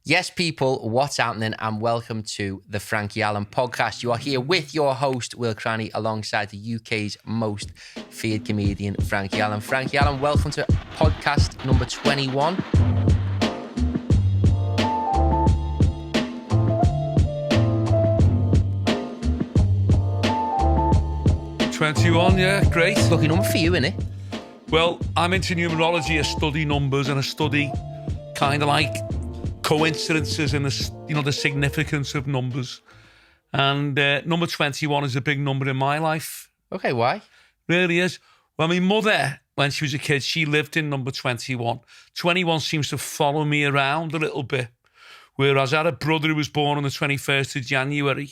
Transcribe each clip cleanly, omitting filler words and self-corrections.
Yes, people, what's happening? And welcome to the Frankie Allen Podcast. You are here with your host, Will Cranny, alongside the UK's most feared comedian, Frankie Allen. Frankie Allen, welcome to podcast number 21. Yeah, great. Lucky number for you, innit? Well, I'm into numerology. I study numbers and I study kind of like coincidences and the significance of numbers. And number 21 is a big number in my life. Okay, why? Really is. Well, my mother, when she was a kid, she lived in number 21. 21 seems to follow me around a little bit. Whereas I had a brother who was born on the 21st of January.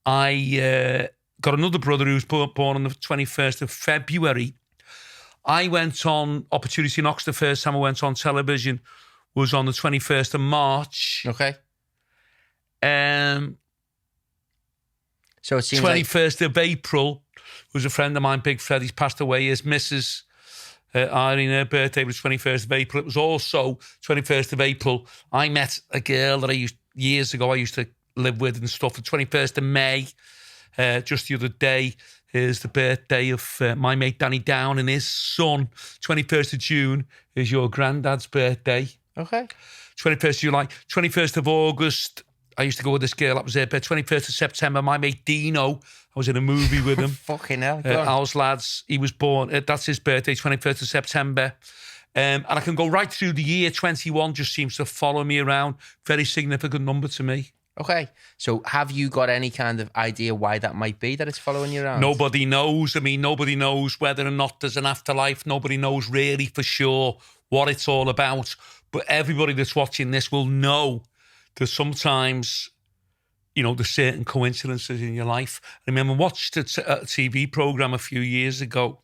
I got another brother who was born on the 21st of February. I went on Opportunity Knocks. The first time I went on television was on the 21st of March. Okay. So it seems 21st of April was a friend of mine, Big Fred. He's passed away. His missus, Irene, her birthday was 21st of April. It was also 21st of April. I met a girl that years ago I used to live with and stuff. The 21st of May, just the other day, is the birthday of my mate Danny Down and his son. 21st of June is your granddad's birthday. Okay. 21st of July. 21st of August, I used to go with this girl. That was her birthday. 21st of September, my mate Dino, I was in a movie with him. Fucking hell. Al's lads, he was born, that's his birthday, 21st of September. And I can go right through the year. 21 just seems to follow me around. Very significant number to me. Okay. So have you got any kind of idea why that might be, that it's following you around? Nobody knows. I mean, nobody knows whether or not there's an afterlife. Nobody knows really for sure what it's all about. But everybody that's watching this will know that sometimes, there's certain coincidences in your life. I remember I watched a TV program a few years ago,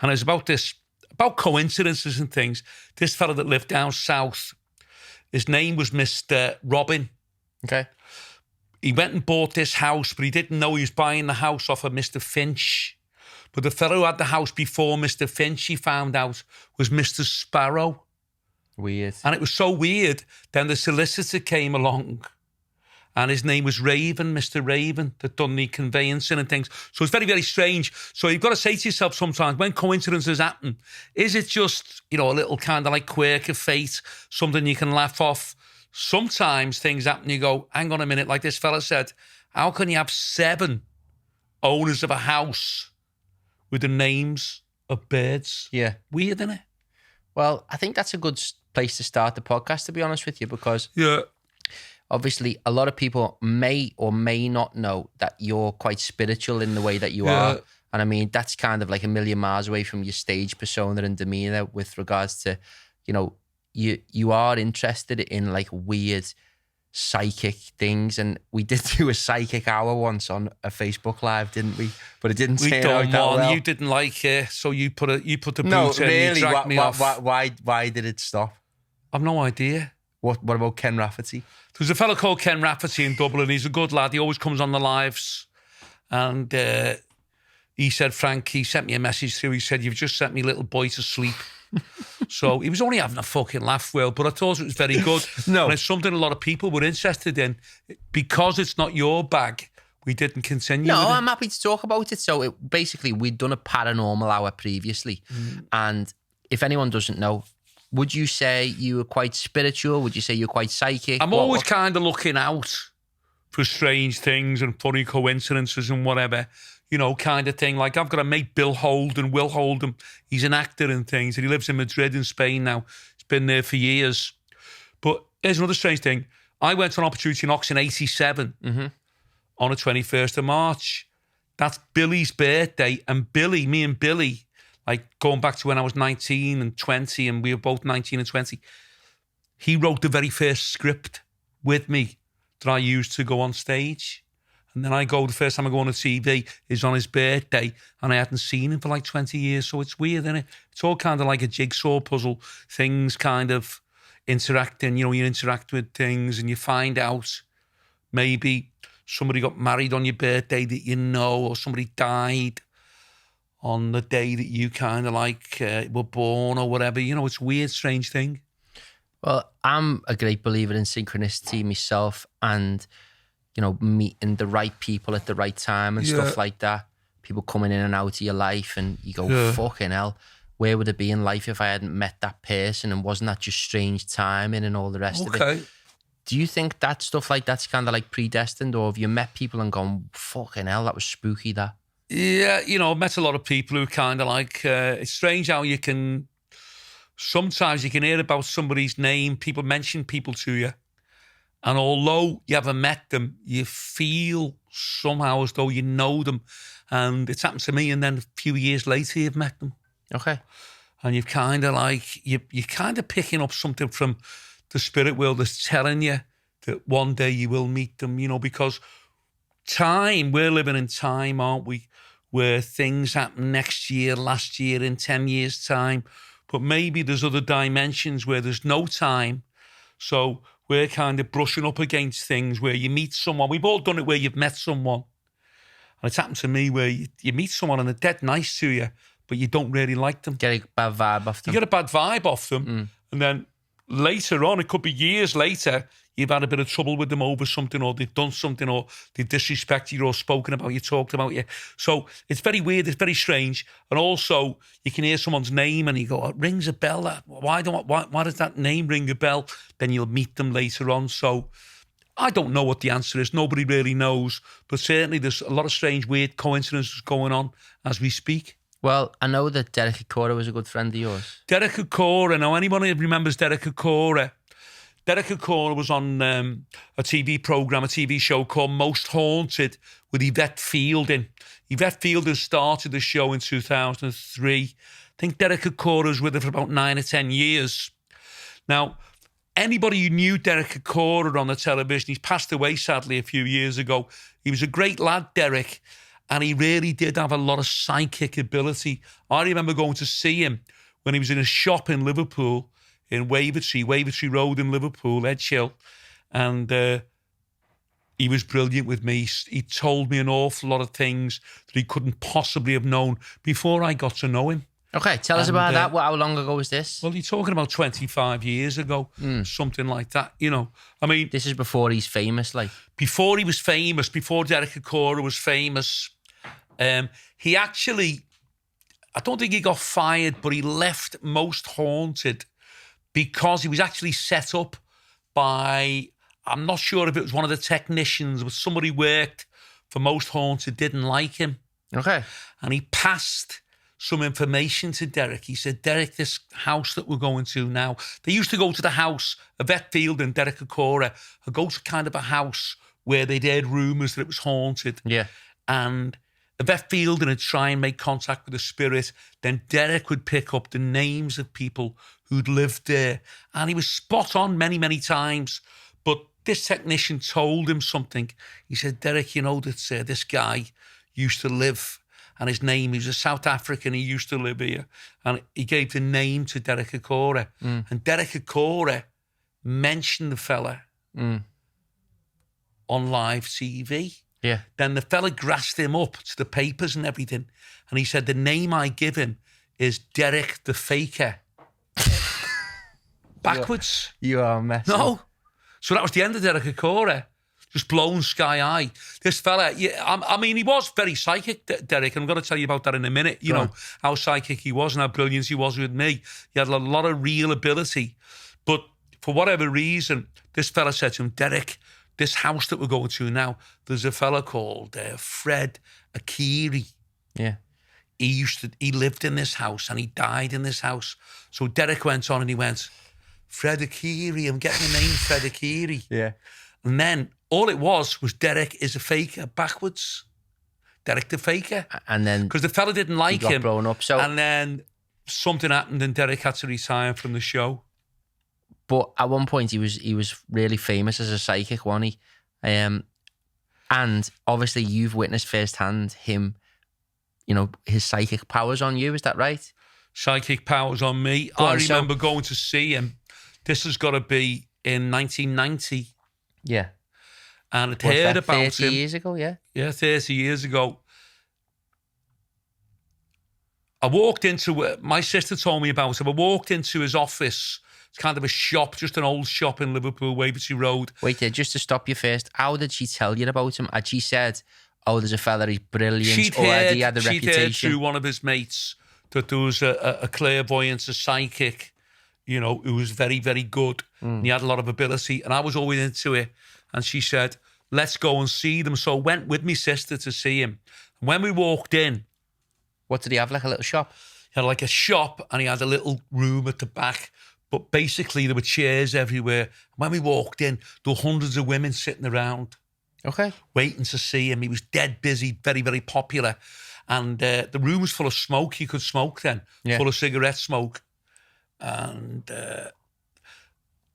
and it was about coincidences and things. This fella that lived down south, his name was Mr. Robin. Okay. He went and bought this house, but he didn't know he was buying the house off of Mr. Finch. But the fellow who had the house before Mr. Finch, he found out, was Mr. Sparrow. Weird. And it was so weird. Then the solicitor came along, and his name was Raven, Mr. Raven, that done the conveyancing and things. So it's very, very strange. So you've got to say to yourself sometimes, when coincidences happen, is it just, a little kind of like quirk of fate, something you can laugh off? Sometimes things happen, you go, hang on a minute, like this fella said, how can you have 7 owners of a house with the names of birds? Yeah. Weird, isn't it? Well, I think that's a good place to start the podcast, to be honest with you, because obviously a lot of people may or may not know that you're quite spiritual in the way that you are. And I mean, that's kind of like a million miles away from your stage persona and demeanor with regards to, you are interested in like weird psychic things, and we did do a psychic hour once on a Facebook Live, didn't we? But it didn't turn out that well. You didn't like it, so you put the boot in really, and you dragged me off. Why did it stop? I've no idea. What about Ken Rafferty? There's a fellow called Ken Rafferty in Dublin. He's a good lad. He always comes on the lives, and he said, Frank, he sent me a message through. He said, you've just sent me little boy to sleep. So he was only having a fucking laugh, Will, but I thought it was very good. No. And it's something a lot of people were interested in. Because it's not your bag, we didn't continue with it. I'm happy to talk about it. So basically, we'd done a paranormal hour previously. And if anyone doesn't know, would you say you were quite spiritual? Would you say you're quite psychic? I'm always kind of looking out for strange things and funny coincidences and whatever. Kind of thing. Like I've got a mate, Will Holdem. He's an actor and things, and he lives in Madrid in Spain now. He's been there for years. But here's another strange thing. I went on Opportunity Knocks in 87 on the 21st of March. That's Billy's birthday. And me and Billy, like going back to when I was 19 and 20, and we were both 19 and 20, he wrote the very first script with me that I used to go on stage. And then the first time I go on a TV is on his birthday, and I hadn't seen him for like 20 years. So it's weird, isn't it? It's all kind of like a jigsaw puzzle. Things kind of interacting, you interact with things and you find out maybe somebody got married on your birthday that or somebody died on the day that you kind of like were born or whatever. It's a weird, strange thing. Well, I'm a great believer in synchronicity myself, and meeting the right people at the right time and stuff like that. People coming in and out of your life, and you go, fucking hell, where would it be in life if I hadn't met that person? And wasn't that just strange timing and all the rest of it? Do you think that stuff like that's kind of like predestined, or have you met people and gone, fucking hell, that was spooky, that? Yeah, I've met a lot of people who kind of like, it's strange how sometimes you can hear about somebody's name, people mention people to you, and although you haven't met them, you feel somehow as though you know them. And it's happened to me, and then a few years later you've met them. Okay. And you've kind of like, you're kind of picking up something from the spirit world that's telling you that one day you will meet them, because time, we're living in time, aren't we? Where things happen next year, last year, in 10 years' time. But maybe there's other dimensions where there's no time. So we're kind of brushing up against things where you meet someone. We've all done it where you've met someone. And it's happened to me where you meet someone and they're dead nice to you, but you don't really like them. Get a bad vibe off them. You get a bad vibe off them. And then later on, it could be years later, you've had a bit of trouble with them over something, or they've done something, or they disrespect you, or spoken about you, talked about you. So it's very weird, it's very strange. And also, you can hear someone's name and you go, it rings a bell. Why does that name ring a bell? Then you'll meet them later on. So I don't know what the answer is. Nobody really knows. But certainly there's a lot of strange, weird coincidences going on as we speak. Well, I know that Derek Acorah was a good friend of yours. Derek Acorah. Now, anybody who remembers Derek Acorah? Derek Acorah was on a TV show called Most Haunted with Yvette Fielding. Yvette Fielding started the show in 2003. I think Derek Acorah was with her for about 9 or 10 years. Now, anybody who knew Derek Acorah on the television, he's passed away sadly a few years ago. He was a great lad, Derek, and he really did have a lot of psychic ability. I remember going to see him when he was in a shop in Liverpool, in Wavertree Road in Liverpool, Edgehill, and he was brilliant with me. He told me an awful lot of things that he couldn't possibly have known before I got to know him. Okay, tell us about that. How long ago was this? Well, you're talking about 25 years ago, something like that, I mean... This is before he's famous, like? Before he was famous, before Derek Acorah was famous, he actually... I don't think he got fired, but he left Most Haunted because he was actually set up by... I'm not sure if it was one of the technicians, but somebody worked for Most Haunted, didn't like him. Okay. And he passed some information to Derek. He said, Derek, this house that we're going to now, they used to go to the house, Yvette Field and Derek Acorah, and go to kind of a house where they'd heard rumours that it was haunted. Yeah. And Yvette Field would try and make contact with the spirit. Then Derek would pick up the names of people who'd lived there. And he was spot on many, many times. But this technician told him something. He said, Derek, you know that this guy used to live, and his name, he was a South African, he used to live here. And he gave the name to Derek Acorah. And Derek Acorah mentioned the fella on live TV. Yeah. Then the fella grassed him up to the papers and everything. And he said, the name I give him is Derek the Faker. Backwards. You are messing. No. So that was the end of Derek Acorah. Just blown sky high. This fella, I mean, he was very psychic, Derek, and I'm going to tell you about that in a minute. You know, how psychic he was and how brilliant he was with me. He had a lot of real ability. But for whatever reason, this fella said to him, Derek, this house that we're going to now, there's a fella called Fred Acorah. Yeah. He lived in this house and he died in this house. So Derek went on and he went, Fred Acorah, I'm getting the name Fred Acorah. Yeah. And then all it was Derek is a faker backwards. Derek the Faker. And then... Because the fella didn't like him. Blown up. So, and then something happened and Derek had to retire from the show. But at one point he was really famous as a psychic, wasn't he? And obviously you've witnessed firsthand him, his psychic powers on you. Is that right? Psychic powers on me. I remember going to see him. This has got to be in 1990. Yeah. And I'd heard about him. 30 years ago, yeah? Yeah, 30 years ago. I walked into my sister told me about him. I walked into his office It's kind of a shop, just an old shop in Liverpool, Wavertree Road. Wait there, just to stop you first. How did she tell you about him? Had she said, "Oh, there's a fella, he's brilliant," or had he had a reputation? She'd heard through one of his mates that there was a clairvoyant, a psychic, you know, who was very, very good. And he had a lot of ability. And I was always into it. And she said, let's go and see them. So I went with my sister to see him. And when we walked in... What did he have, like a little shop? He had like a shop and he had a little room at the back. But basically there were chairs everywhere. When we walked in, there were hundreds of women sitting around. Okay. Waiting to see him. He was dead busy, very, very popular. And the room was full of smoke. You could smoke then. Yeah. Full of cigarette smoke. And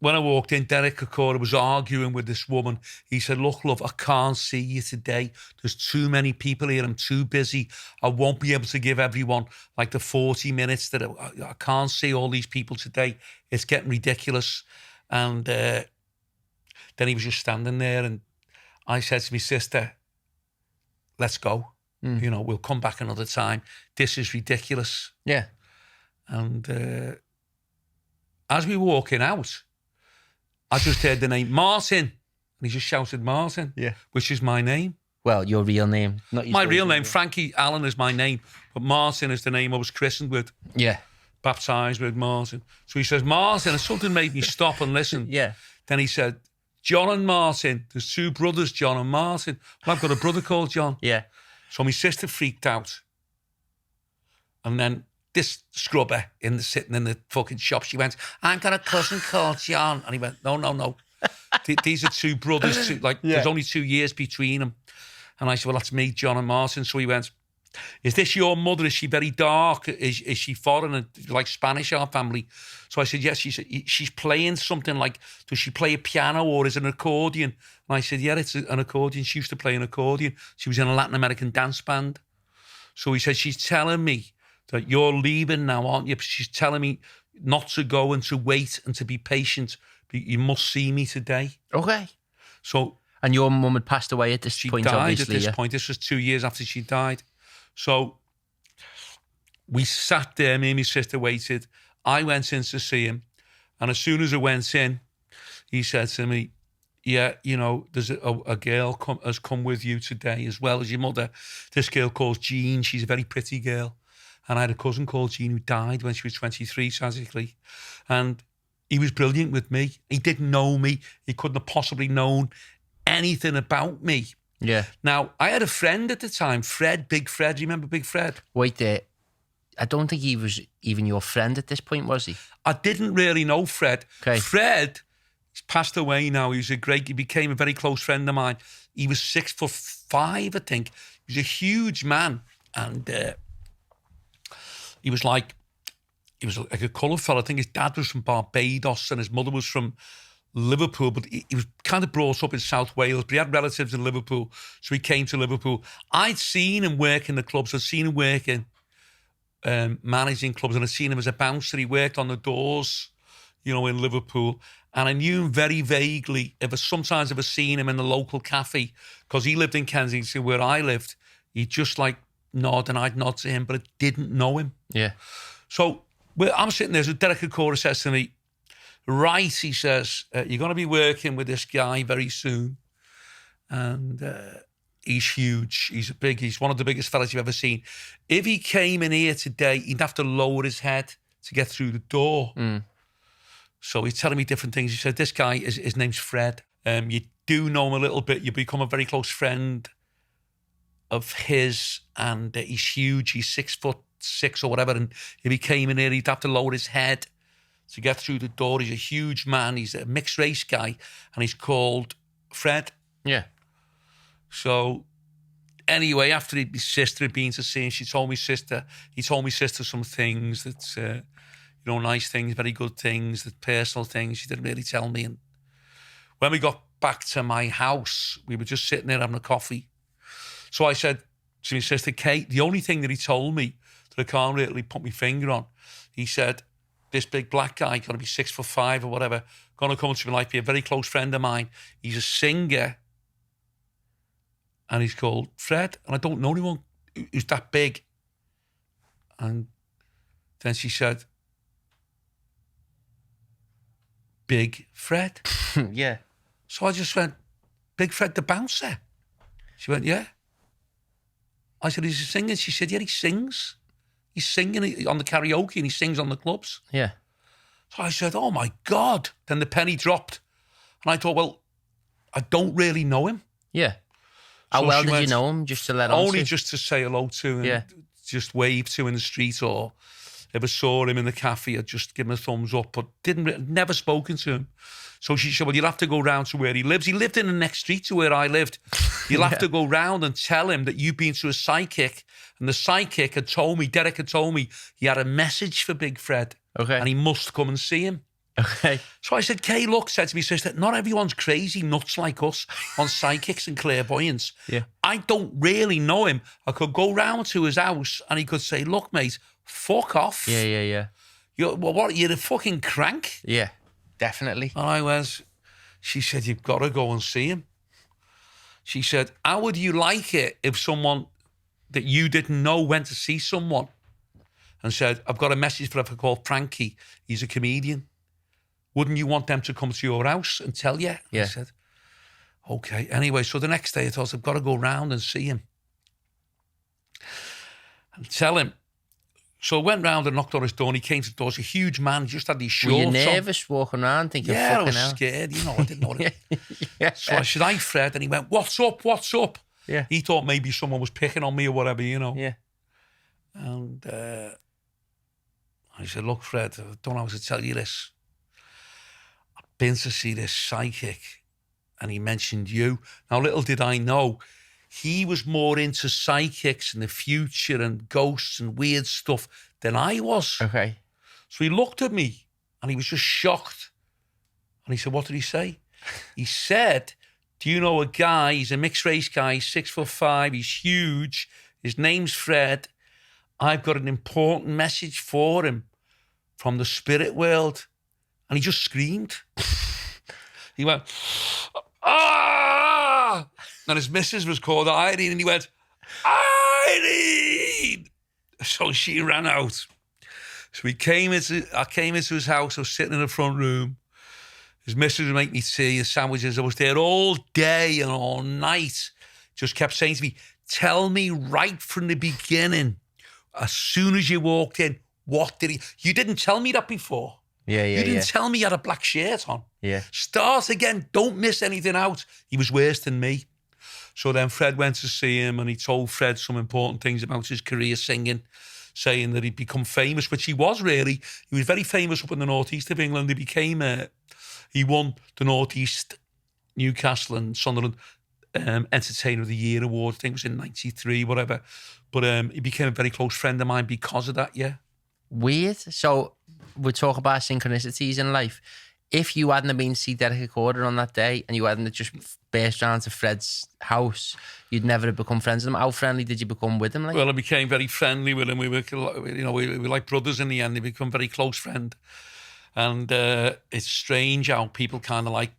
when I walked in, Derek Acorah was arguing with this woman. He said, look, love, I can't see you today. There's too many people here. I'm too busy. I won't be able to give everyone like the 40 minutes that I can't see all these people today. It's getting ridiculous. And then he was just standing there and I said to my sister, let's go. You know, we'll come back another time. This is ridiculous. Yeah. And as we were walking out, I just heard the name Martin. And he just shouted Martin, which is my name. Well, your real name. Not my real name. Frankie Allen is my name. But Martin is the name I was christened with. Yeah. Baptised with Martin. So he says, Martin, and something made me stop and listen. Yeah. Then he said, John and Martin. There's two brothers, John and Martin. Well, I've got a brother called John. Yeah. So my sister freaked out. And then this scrubber sitting in the fucking shop, she went, I've got a cousin called John. And he went, no. These are two brothers. There's only 2 years between them. And I said, well, that's me, John and Martin. So he went, is this your mother? Is she very dark? Is she foreign and like Spanish, our family? So I said, yes. She said, she's playing something like, does she play a piano or is it an accordion? And I said, yeah, it's an accordion. She used to play an accordion. She was in a Latin American dance band. So he said, she's telling me that you're leaving now, aren't you? She's telling me not to go and to wait and to be patient. But you must see me today. Okay. So, and your mum had passed away at this point, obviously. At this point. This was 2 years after she died. So we sat there, me and my sister waited. I went in to see him. And as soon as I went in, he said to me, yeah, you know, there's a girl has come with you today as well as your mother. This girl called Jean. She's a very pretty girl. And I had a cousin called Jean who died when she was 23, tragically. And he was brilliant with me. He didn't know me. He couldn't have possibly known anything about me. Yeah. Now, I had a friend at the time, Fred, Big Fred. Do you remember Big Fred? Wait there. I don't think he was even your friend at this point, was he? I didn't really know Fred. Okay. Fred, he's passed away now. He became a very close friend of mine. He was 6'5", I think. He was a huge man. And he was like a coloured fella. I think his dad was from Barbados and his mother was from Liverpool, but he was kind of brought up in South Wales, but he had relatives in Liverpool, so he came to Liverpool. I'd seen him work in the clubs. I'd seen him working, managing clubs, and I'd seen him as a bouncer. He worked on the doors, you know, in Liverpool, and I knew him very vaguely. Sometimes I've seen him in the local cafe, because he lived in Kensington where I lived. He'd just like nod, and I'd nod to him, but I didn't know him. Yeah. So I'm sitting there, so Derek Acorah says to me, right, he says, you're going to be working with this guy very soon. And he's huge. He's one of the biggest fellas you've ever seen. If he came in here today, he'd have to lower his head to get through the door. So he's telling me different things. He said, this guy, his name's Fred. You do know him a little bit. You become a very close friend of his. And he's huge. He's 6'6" or whatever. And if he came in here, he'd have to lower his head to get through the door. He's a huge man. He's a mixed race guy, and he's called Fred. Yeah. So anyway, after his sister had been to see him, he told me sister some things that, nice things, very good things, that personal things she didn't really tell me. And when we got back to my house, we were just sitting there having a coffee. So I said to my sister, Kate, the only thing that he told me that I can't really put my finger on, he said, this big black guy, going to be 6'5" or whatever, going to come into my life, be a very close friend of mine. He's a singer, and he's called Fred, and I don't know anyone who's that big. And then she said, Big Fred. Yeah. So I just went, Big Fred the bouncer? She went, yeah. I said, is he singing? She said, yeah, he sings. He's singing on the karaoke and he sings on the clubs. Yeah. So I said, oh my God. Then the penny dropped. And I thought, well, I don't really know him. Yeah. How well did you know him? Just to let on only to? just to say hello to and just wave to in the street, or if I saw him in the cafe, I'd just give him a thumbs up, but never spoken to him. So she said, well, you'll have to go round to where he lives. He lived in the next street to where I lived. You'll have to go round and tell him that you've been to a psychic, and the psychic had told me, Derek had told me, he had a message for Big Fred. Okay. And he must come and see him. Okay. So I said, Kay, look, said to me, sister, not everyone's crazy nuts like us on psychics and clairvoyance. Yeah. I don't really know him. I could go round to his house and he could say, look, mate, fuck off. Yeah. You're a fucking crank? Yeah, definitely. And I went, she said, you've got to go and see him. She said, how would you like it if someone that you didn't know went to see someone and said, I've got a message for a called Frankie. He's a comedian. Wouldn't you want them to come to your house and tell you? Yeah. I said, okay. Anyway, so the next day I thought, I've got to go round and see him and tell him. So I went round and knocked on his door and he came to the door. He's a huge man. He just had these shorts on. Were you nervous walking around thinking, yeah, fucking I was scared. You know, I didn't know what it. So I said, hi, Fred. And he went, what's up? What's up? Yeah. He thought maybe someone was picking on me or whatever, you know. Yeah. And I said, look, Fred, I don't know how to tell you this. I've been to see this psychic and he mentioned you. Now, little did I know, he was more into psychics and the future and ghosts and weird stuff than I was. Okay. So he looked at me and he was just shocked. And he said, what did he say? He said, do you know a guy, he's a mixed race guy, he's 6'5", he's huge, his name's Fred. I've got an important message for him from the spirit world. And he just screamed. He went, ah! And his missus was called Irene, and he went, Irene! So she ran out. So I came into his house. I was sitting in the front room. His missus would make me tea and sandwiches. I was there all day and all night. Just kept saying to me, tell me right from the beginning, as soon as you walked in, what did he... You didn't tell me that before. Yeah. You didn't tell me you had a black shirt on. Yeah. Start again. Don't miss anything out. He was worse than me. So then Fred went to see him and he told Fred some important things about his career singing, saying that he'd become famous, which he was really. He was very famous up in the northeast of England. He won the Northeast, Newcastle and Sunderland Entertainer of the Year award. I think it was in 93, whatever. But he became a very close friend of mine because of that, yeah. Weird. So we talk about synchronicities in life. If you hadn't been to see Derek Acorah on that day and you hadn't just burst round to Fred's house, you'd never have become friends with him. How friendly did you become with him? Like? Well, I became very friendly with him. We were, we were like brothers in the end. They become very close friend. And it's strange how people kind of like,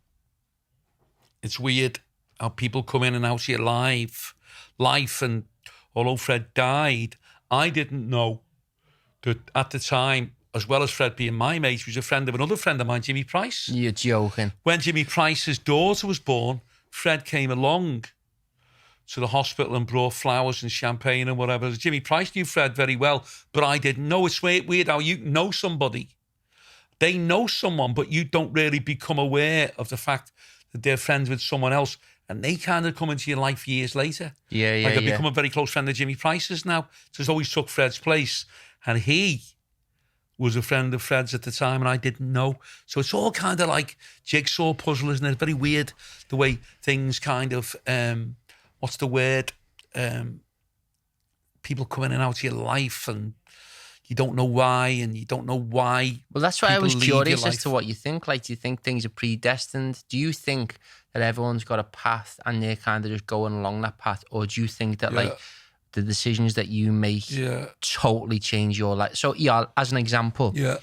it's weird how people come in and out of your life. And although Fred died, I didn't know that at the time, as well as Fred being my mate, he was a friend of another friend of mine, Jimmy Price. You're joking. When Jimmy Price's daughter was born, Fred came along to the hospital and brought flowers and champagne and whatever. Jimmy Price knew Fred very well, but I didn't know. It's weird how you know somebody. They know someone, but you don't really become aware of the fact that they're friends with someone else, and they kind of come into your life years later. Yeah. I've become a very close friend of Jimmy Price's now. So he's always took Fred's place, and he was a friend of Fred's at the time, and I didn't know. So it's all kind of like jigsaw puzzle, isn't it? It's very weird the way things kind of, what's the word? People come in and out of your life, and you don't know why, and you don't know why. Well, that's why I was curious as to what you think. Like, do you think things are predestined? Do you think that everyone's got a path and they're kind of just going along that path? Or do you think that, like, the decisions that you make totally change your life? So, yeah, as an example, do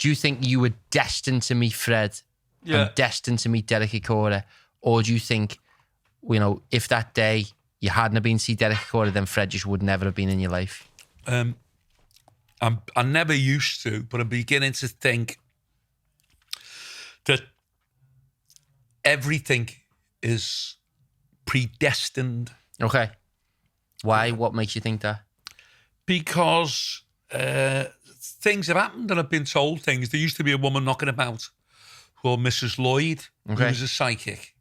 you think you were destined to meet Fred and destined to meet Derek Acorah? Or do you think, you know, if that day you hadn't have been to see Derek Acorah, then Fred just would never have been in your life? I never used to, but I'm beginning to think that everything is predestined. Okay. Why? What makes you think that? Because things have happened and I've been told things. There used to be a woman knocking about called Mrs. Lloyd, who was a psychic.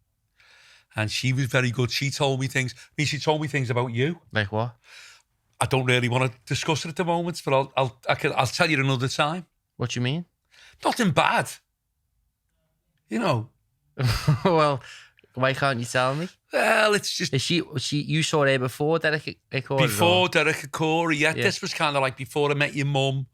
And she was very good. She told me things. I mean, she told me things about you. Like what? I don't really want to discuss it at the moment, but I'll tell you another time. What do you mean? Nothing bad. You know. Well, why can't you tell me? Well, it's just... Is she you saw her before Derek Acorah? Before Derek Acorah, yeah. This was kind of like before I met your mum,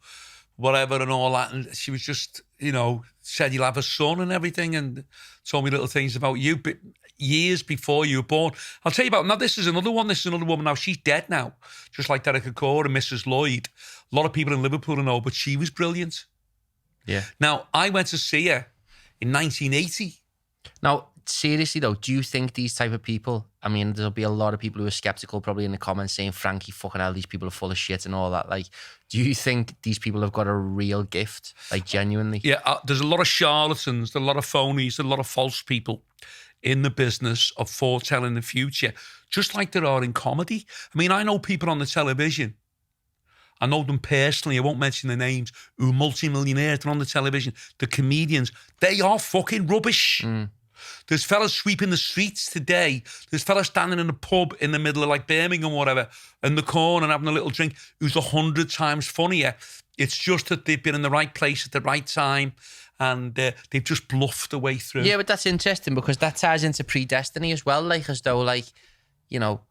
whatever and all that. And she was just, you know, said you'll have a son and everything and told me little things about you. But years before you were born. I'll tell you about... Now, this is another one. This is another woman now. She's dead now. Just like Derek Acorah and Mrs. Lloyd. A lot of people in Liverpool know, but she was brilliant. Yeah. Now, I went to see her in 1980. Now, seriously though, do you think these type of people, I mean, there'll be a lot of people who are skeptical probably in the comments saying, Frankie, fucking hell, these people are full of shit and all that. Like, do you think these people have got a real gift? Like, genuinely? Yeah, there's a lot of charlatans, there's a lot of phonies, a lot of false people in the business of foretelling the future, just like there are in comedy. I mean, I know people on the television. I know them personally. I won't mention their names. Who are multi-millionaires. They're on the television. The comedians. They are fucking rubbish. There's fellas sweeping the streets today. There's fellas standing in a pub in the middle of like Birmingham or whatever, in the corner and having a little drink, who's 100 times funnier. It's just that they've been in the right place at the right time and they've just bluffed their way through. Yeah, but that's interesting because that ties into predestiny as well. Like, as though, like, you know,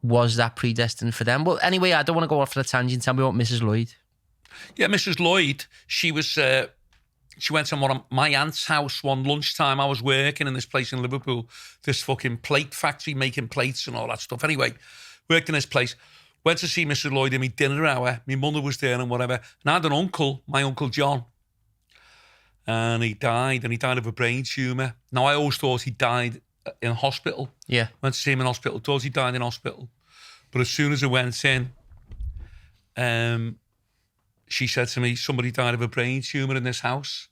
was that predestined for them? Well, anyway, I don't want to go off on a tangent. Tell me about Mrs. Lloyd. Yeah, Mrs. Lloyd, she was... she went to my aunt's house one lunchtime. I was working in this place in Liverpool, this fucking plate factory making plates and all that stuff. Anyway, worked in this place. Went to see Mrs. Lloyd in my dinner hour. My mother was there and whatever. And I had an uncle, my Uncle John. And he died of a brain tumour. Now, I always thought he died in hospital. Yeah. Went to see him in hospital. Thought he died in hospital. But as soon as I went in, she said to me, somebody died of a brain tumour in this house.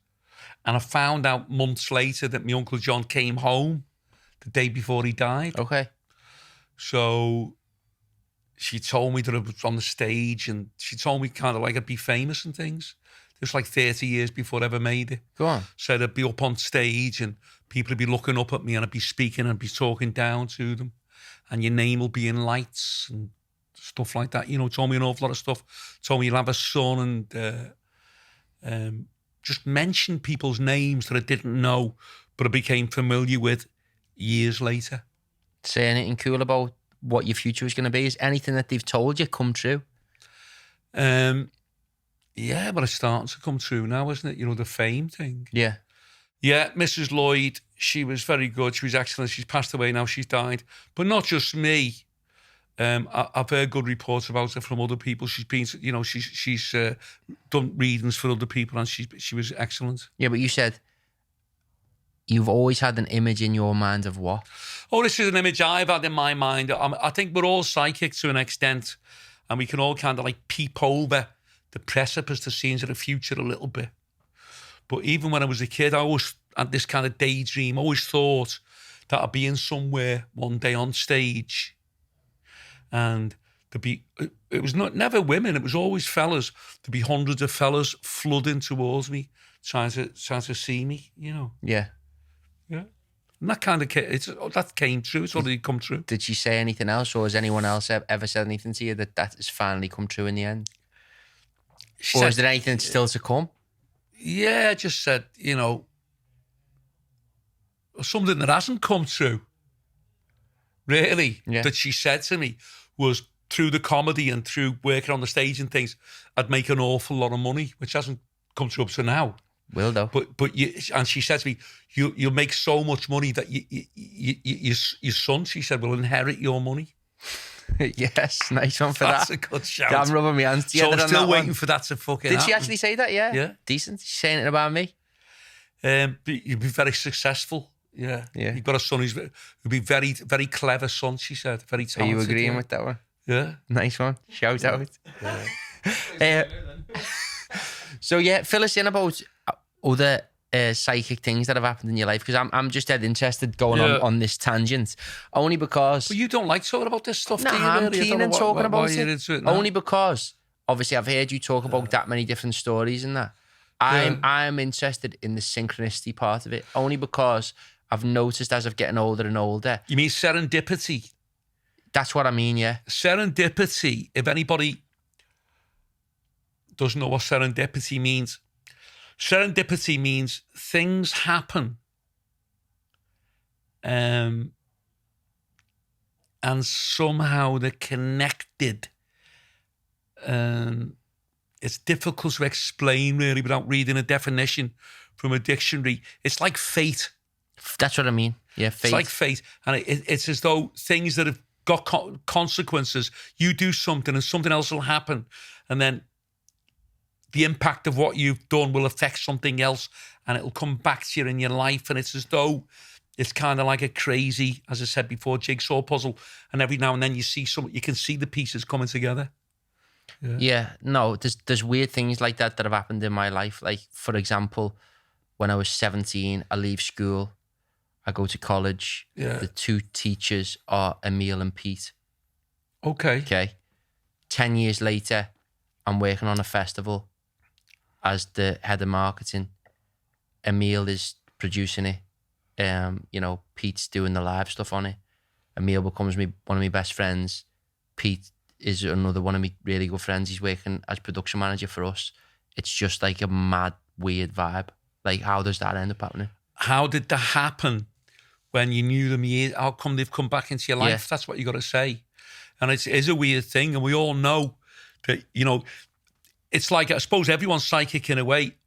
And I found out months later that my Uncle John came home the day before he died. Okay. So she told me that I was on the stage and she told me kind of like I'd be famous and things. It was like 30 years before I ever made it. Go on. Said I'd be up on stage and people would be looking up at me and I'd be speaking and I'd be talking down to them. And your name will be in lights and stuff like that. You know, told me an awful lot of stuff. Told me you'll have a son and just mentioned people's names that I didn't know, but I became familiar with years later. Say anything cool about what your future is going to be? Is anything that they've told you come true? Yeah, but it's starting to come true now, isn't it? You know, the fame thing. Yeah. Yeah, Mrs. Lloyd, she was very good. She was excellent. She's passed away now. She's died. But not just me. I've heard good reports about her from other people. She's been, you know, she's done readings for other people and she was excellent. Yeah, but you said you've always had an image in your mind of what? Oh, this is an image I've had in my mind. I think we're all psychic to an extent and we can all kind of like peep over the precipice to scenes of the future a little bit. But even when I was a kid, I always had this kind of daydream, always thought that I'd be in somewhere one day on stage and it was never women, it was always fellas. There'd be hundreds of fellas flooding towards me, trying to see me, you know. Yeah. Yeah. And that kind of that came true. It's already come true. Did she say anything else, or has anyone else ever said anything to you that has finally come true in the end? Or is there anything still to come? Yeah, just said, you know, something that hasn't come true, really, that she said to me was through the comedy and through working on the stage and things, I'd make an awful lot of money, which hasn't come true up to now. Will though. But and she said to me, you'll make so much money that your son, she said, will inherit your money. Yes, nice one for That's that. That's a good shout. I'm rubbing my hands together. So I'm still waiting one. for that to fucking Did happen. she actually say that? Yeah. Yeah. Decent. She's saying it about me. You'd be very successful. Yeah. You've got a son who'd be very, very clever son, she said. Very talented. Are you agreeing with that one? Yeah. Nice one. Shout out. So yeah, fill us in about other psychic things that have happened in your life? Because I'm just dead interested going on this tangent. Only because... But you don't like talking about this stuff, no, do you? I'm really? keen on talking about it. Only No? because, obviously, I've heard you talk about that many different stories and that. I'm interested in the synchronicity part of it. Only because I've noticed as I've getting older and older. You mean serendipity? That's what I mean, yeah. Serendipity, if anybody doesn't know what serendipity means things happen and somehow they're connected. It's difficult to explain really without reading a definition from a dictionary. It's like fate. That's what I mean. Yeah, fate. It's like fate. And it's as though things that have got consequences, you do something and something else will happen. And then the impact of what you've done will affect something else and it'll come back to you in your life. And it's as though it's kind of like a crazy, as I said before, jigsaw puzzle. And every now and then you can see the pieces coming together. Yeah, no, there's weird things like that have happened in my life. Like, for example, when I was 17, I leave school, I go to college. Yeah. The two teachers are Emil and Pete. Okay. 10 years later, I'm working on a festival as the head of marketing. Emil is producing it. Pete's doing the live stuff on it. Emil becomes one of my best friends. Pete is another one of my really good friends. He's working as production manager for us. It's just like a mad, weird vibe. Like, how does that end up happening? How did that happen when you knew them years? How come they've come back into your life? Yeah. That's what you got to say. And it is a weird thing. And we all know that, it's like, I suppose everyone's psychic in a way.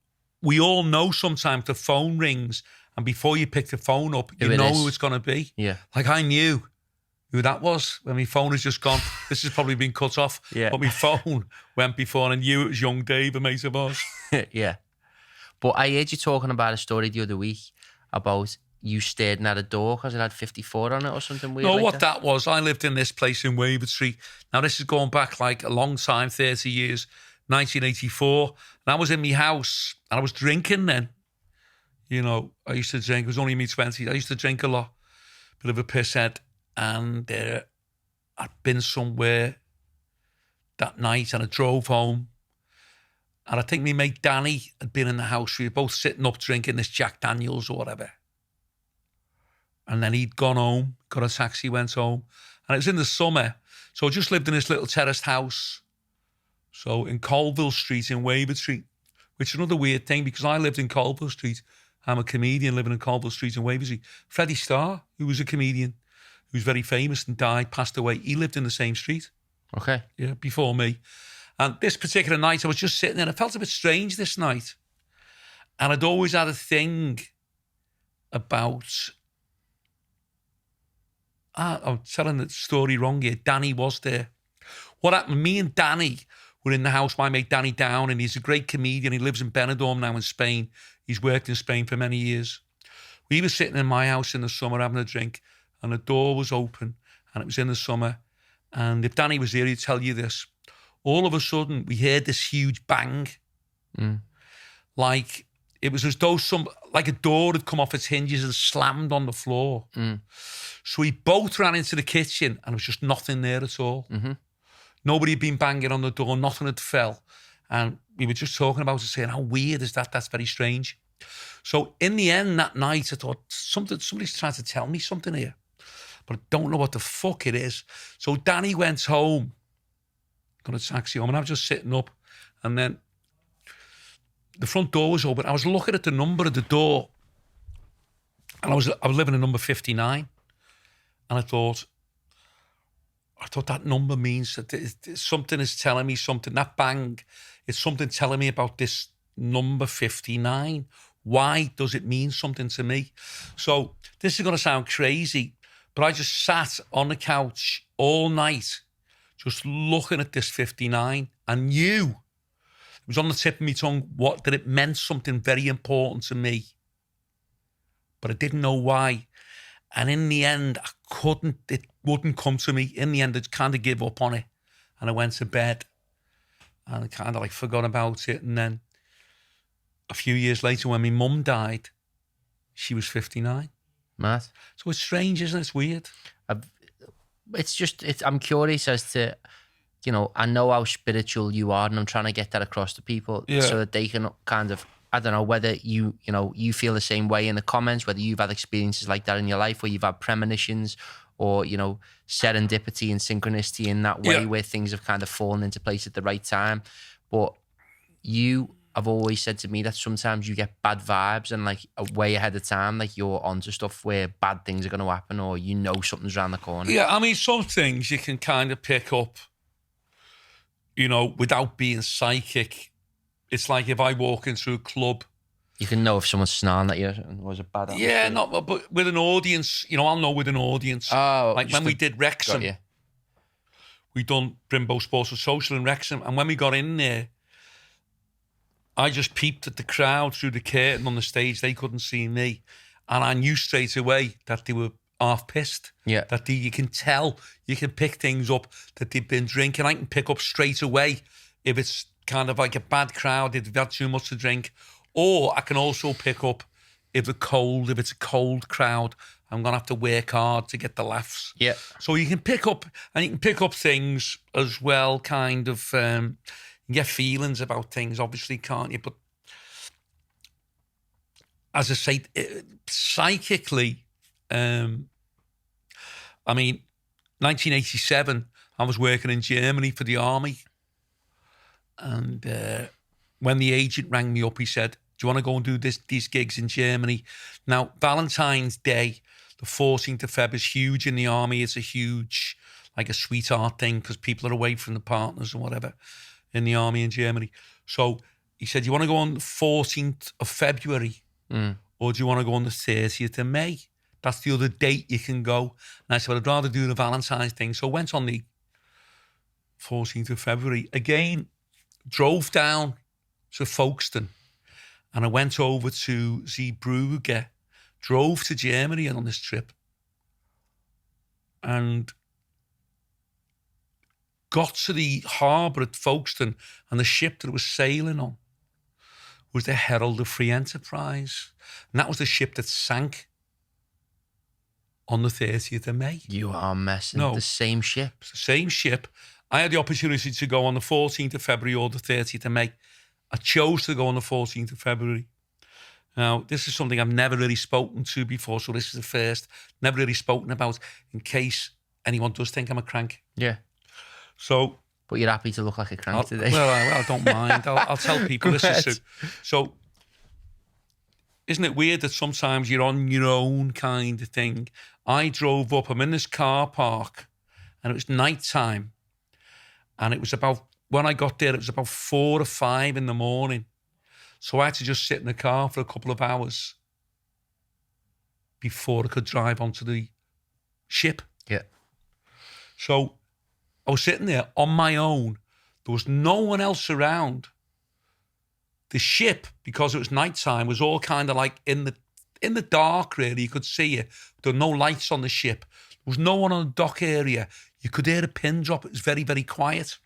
We all know sometimes the phone rings and before you pick the phone up, you know who it's going to be. Yeah. Like I knew who that was when my phone has just gone. This has probably been cut off. Yeah. But my phone went before and I knew it was young Dave, a mate of ours. Yeah. But I heard you talking about a story the other week about you staring at a door because it had 54 on it or something weird. No, like what that was, I lived in this place in Waverford Street. Now, this is going back like a long time, 30 years, 1984. And I was in my house and I was drinking then. I used to drink. It was only me 20. I used to drink a lot. Bit of a pisshead. And I'd been somewhere that night and I drove home. And I think my mate Danny had been in the house. We were both sitting up drinking this Jack Daniels or whatever. And then he'd gone home, got a taxi, went home. And it was in the summer. So I just lived in this little terraced house. So in Colville Street, in Waverford Street, which is another weird thing because I lived in Colville Street. I'm a comedian living in Colville Street in Waverford Street. Freddie Starr, who was a comedian, who's very famous and died, passed away. He lived in the same street. Okay. Yeah, before me. And this particular night, I was just sitting there. I felt a bit strange this night. And I'd always had a thing about... I'm telling the story wrong here. Danny was there. What happened? Me and Danny were in the house. My mate Danny Down, and he's a great comedian. He lives in Benidorm now in Spain. He's worked in Spain for many years. We were sitting in my house in the summer having a drink, and the door was open, and it was in the summer. And if Danny was here, he'd tell you this. All of a sudden, we heard this huge bang. Like, it was as though like a door had come off its hinges and slammed on the floor. So we both ran into the kitchen, and there was just nothing there at all. Mm-hmm. Nobody had been banging on the door, nothing had fell. And we were just talking about it, saying, how weird is that? That's very strange. So in the end, that night, I thought, somebody's trying to tell me something here, but I don't know what the fuck it is. So Danny went home, got a taxi home, and I was just sitting up, and then the front door was open. I was looking at the number of the door, and I was living in number 59, and I thought that number means that something is telling me something. That bang, it's something telling me about this number 59. Why does it mean something to me? So this is going to sound crazy, but I just sat on the couch all night just looking at this 59 and knew, it was on the tip of my tongue, that it meant something very important to me. But I didn't know why. And in the end, it wouldn't come to me. In the end, I kind of gave up on it. And I went to bed and I kind of like forgot about it. And then a few years later, when my mum died, she was 59. Mad. So it's strange, isn't it? It's weird. I'm curious as to, you know, I know how spiritual you are, and I'm trying to get that across to people so that they can kind of, I don't know whether you feel the same way in the comments, whether you've had experiences like that in your life, where you've had premonitions or, you know, serendipity and synchronicity in that way, where things have kind of fallen into place at the right time. But you have always said to me that sometimes you get bad vibes and like way ahead of time, like you're onto stuff where bad things are going to happen, or you know something's around the corner. Yeah, I mean, some things you can kind of pick up, you know, without being psychic. It's like if I walk into a club, you can know if someone's snarling at you and was a bad atmosphere. Yeah, but with an audience, you know, I'll know with an audience. Oh, like when we did Wrexham, we done Brimbo Sports and Social in Wrexham, and when we got in there, I just peeped at the crowd through the curtain on the stage. They couldn't see me, and I knew straight away that they were half pissed. Yeah, that you can tell, you can pick things up that they've been drinking. I can pick up straight away if it's kind of like a bad crowd, if they've had too much to drink. Or I can also pick up if it's a cold crowd, I'm going to have to work hard to get the laughs. Yeah. So you can pick up, and you can pick up things as well, kind of, you get feelings about things, obviously, can't you? But as I say, psychically, I mean, 1987, I was working in Germany for the army. And when the agent rang me up, he said, do you want to go and do these gigs in Germany? Now, Valentine's Day, the 14th of Feb, is huge in the army. It's a huge, like a sweetheart thing, because people are away from the partners and whatever in the army in Germany. So he said, you want to go on the 14th of February or do you want to go on the 30th of May? That's the other date you can go. And I said, well, I'd rather do the Valentine's thing. So I went on the 14th of February. Again, drove down to Folkestone, and I went over to Zeebrugge, drove to Germany on this trip, and got to the harbour at Folkestone, and the ship that it was sailing on was the Herald of Free Enterprise. And that was the ship that sank on the 30th of May. You are messing. No. The same ship. It's the same ship. I had the opportunity to go on the 14th of February or the 30th of May. I chose to go on the 14th of February. Now, this is something I've never really spoken to before, so this is the first. Never really spoken about, in case anyone does think I'm a crank. Yeah. So... But you're happy to look like a crank today. Well, I don't mind. I'll tell people this is so. Isn't it weird that sometimes you're on your own kind of thing? I drove up, I'm in this car park, and it was nighttime. And it was about, when I got there, it was about 4 or 5 in the morning. So I had to just sit in the car for a couple of hours before I could drive onto the ship. Yeah. So I was sitting there on my own. There was no one else around. The ship, because it was nighttime, was all kind of like in the dark, really. You could see it. There were no lights on the ship. There was no one on the dock area. You could hear a pin drop. It was very, very quiet.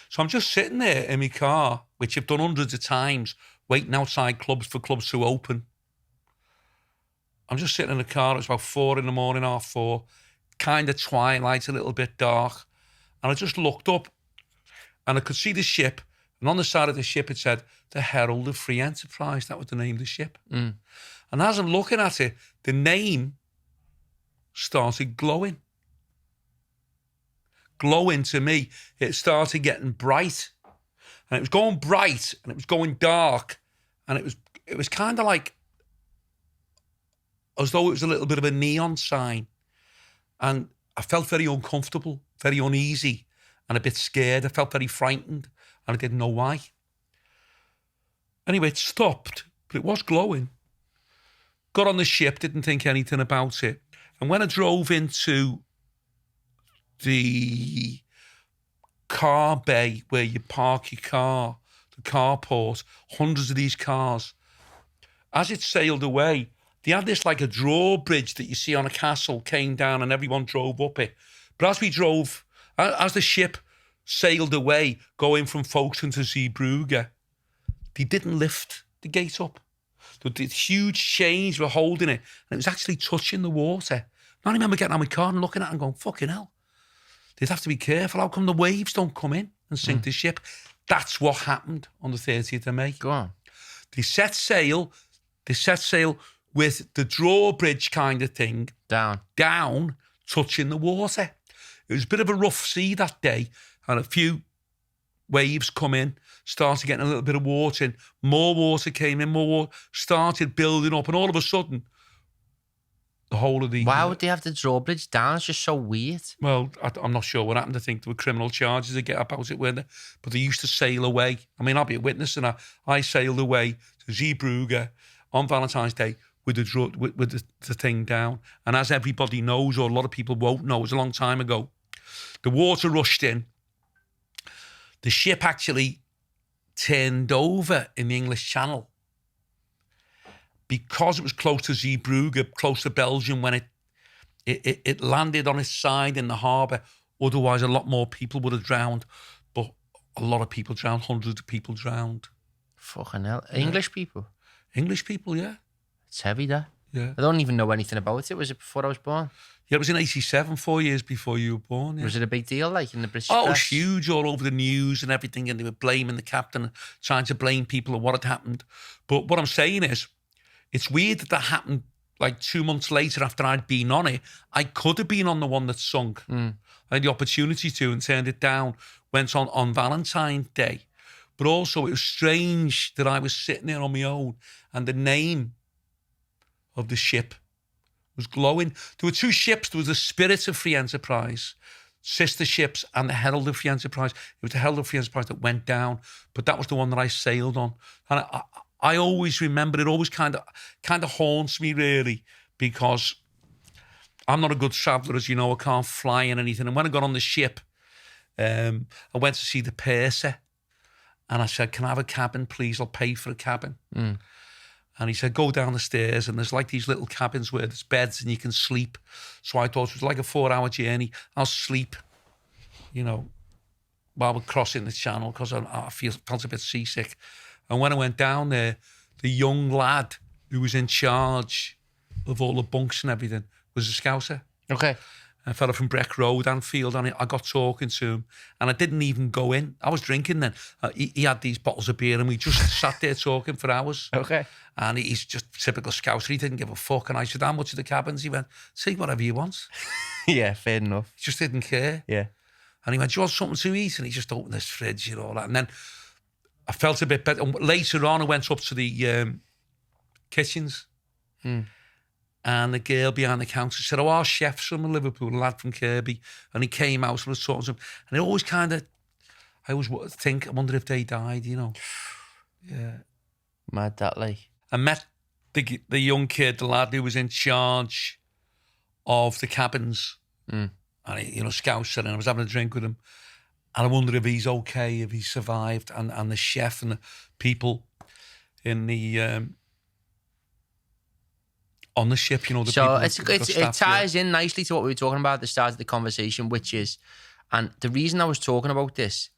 So I'm just sitting there in my car, which I've done hundreds of times, waiting outside clubs for clubs to open. I'm just sitting in the car. It was about 4 in the morning, 4:30, kind of twilight, a little bit dark. And I just looked up and I could see the ship. And on the side of the ship, it said, the Herald of Free Enterprise. That was the name of the ship. And as I'm looking at it, the name started glowing. Glowing to me. It started getting bright. And it was going bright and it was going dark. And it was kind of like as though it was a little bit of a neon sign. And I felt very uncomfortable, very uneasy, and a bit scared. I felt very frightened, and I didn't know why. Anyway, it stopped, but it was glowing. Got on the ship, didn't think anything about it. And when I drove into the car bay where you park your car, the carport, hundreds of these cars, as it sailed away, they had this like a drawbridge that you see on a castle, came down and everyone drove up it. But as we drove, as the ship sailed away, going from Folkestone to Zeebrugge, they didn't lift the gate up. The huge chains were holding it, and it was actually touching the water. I remember getting out my car and looking at it and going, fucking hell. They'd have to be careful. How come the waves don't come in and sink the ship? That's what happened on the 30th of May. Go on. They set sail with the drawbridge kind of thing down, touching the water. It was a bit of a rough sea that day, and a few waves come in, started getting a little bit of water in, more water came in, more water started building up, and all of a sudden, the whole of the... Why would they have the drawbridge down? It's just so weird. Well, I'm not sure what happened. I think there were criminal charges to get about it, weren't there? But they used to sail away. I mean, I'll be a witness, and I sailed away to Zeebrugge on Valentine's Day with the thing down. And as everybody knows, or a lot of people won't know, it was a long time ago, the water rushed in. The ship actually turned over in the English Channel because it was close to Zeebrugge, close to Belgium, when it landed on its side in the harbour. Otherwise, a lot more people would have drowned. But a lot of people drowned, hundreds of people drowned. Fucking hell. Yeah. English people? English people, yeah. It's heavy, that. Yeah. I don't even know anything about it. Was it before I was born? Yeah, it was in 87, 4 years before you were born. Yeah. Was it a big deal, like, in the British press? It was huge, all over the news and everything, and they were blaming the captain, trying to blame people on what had happened. But what I'm saying is, it's weird that happened like 2 months later after I'd been on it. I could have been on the one that sunk. I had the opportunity to and turned it down, went on Valentine's Day. But also, it was strange that I was sitting there on my own and the name of the ship was glowing. There were two ships. There was the Spirit of Free Enterprise, sister ships, and the Herald of Free Enterprise. It was the Herald of Free Enterprise that went down, but that was the one that I sailed on. And I always remember, it always kind of haunts me, really, because I'm not a good traveller, as you know. I can't fly in anything. And when I got on the ship, I went to see the purser, and I said, "Can I have a cabin, please? I'll pay for a cabin." And he said, "Go down the stairs, and there's like these little cabins where there's beds and you can sleep." So I thought it was like a 4-hour journey. I'll sleep, while we're crossing the channel, because I felt a bit seasick. And when I went down there, the young lad who was in charge of all the bunks and everything was a Scouser. Okay. A fella from Breck Road, Anfield, and I got talking to him, and I didn't even go in. I was drinking then. He had these bottles of beer, and we just sat there talking for hours. Okay. And he's just typical Scouser. He didn't give a fuck. And I said, "How much are the cabins?" He went, "Say whatever you want." Yeah, fair enough. He just didn't care. Yeah. And he went, "Do you want something to eat?" And he just opened his fridge and all that. And then I felt a bit better. And later on, I went up to the kitchens. And the girl behind the counter said, "Oh, our chef's from Liverpool, a lad from Kirby." And he came out and was talking to him. And it always I always think, I wonder if they died, Yeah. Mad that, like. I met the young kid, the lad who was in charge of the cabins. And he, Scouser, and I was having a drink with him. And I wonder if he's okay, if he survived. And the chef and the people in the... on the ship, the so people. It ties in nicely to what we were talking about at the start of the conversation, which is, and the reason I was talking about this